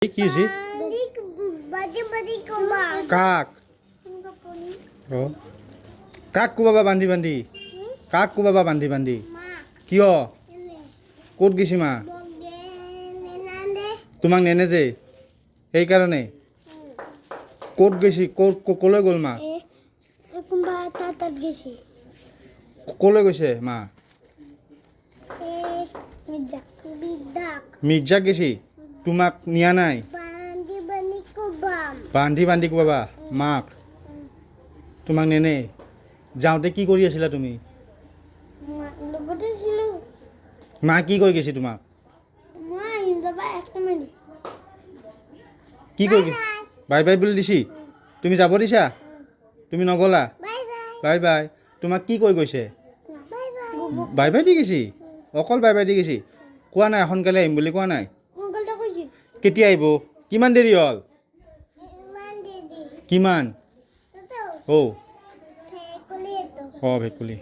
কি হৈছে কাক কাক কোবাবা বান্ধি বান্ধি কাক কোবাবা বান্ধি বান্ধি কিয় ক'ত গৈছি মা তোমাক নেনে যে সেইকাৰণে ক'ত গৈছি ক'লৈ গ'ল মা ক'লৈ গৈছে মা মিৰ্জাক গৈছি তোমাক নিয়া নাই বান্ধি বান্ধি কোবাবা মাক তোমাক নেনে যাওঁতে কি কৰি আছিলা তুমি মা কি কৈ গৈছে তোমাক কি কৈ গৈছে বাই বাই বুলি দিছি তুমি যাব দিছা তুমি নগলা বাই বাই তোমাক কি কৈ গৈছে বাই বাই দি গৈছি অকল বাই বাই দি গৈছি কোৱা নাই সোনকালে আহিম বুলি কোৱা নাই কেতিয়া আহিব কিমান দেৰি হ'ল কিমান অ' ভেকুলী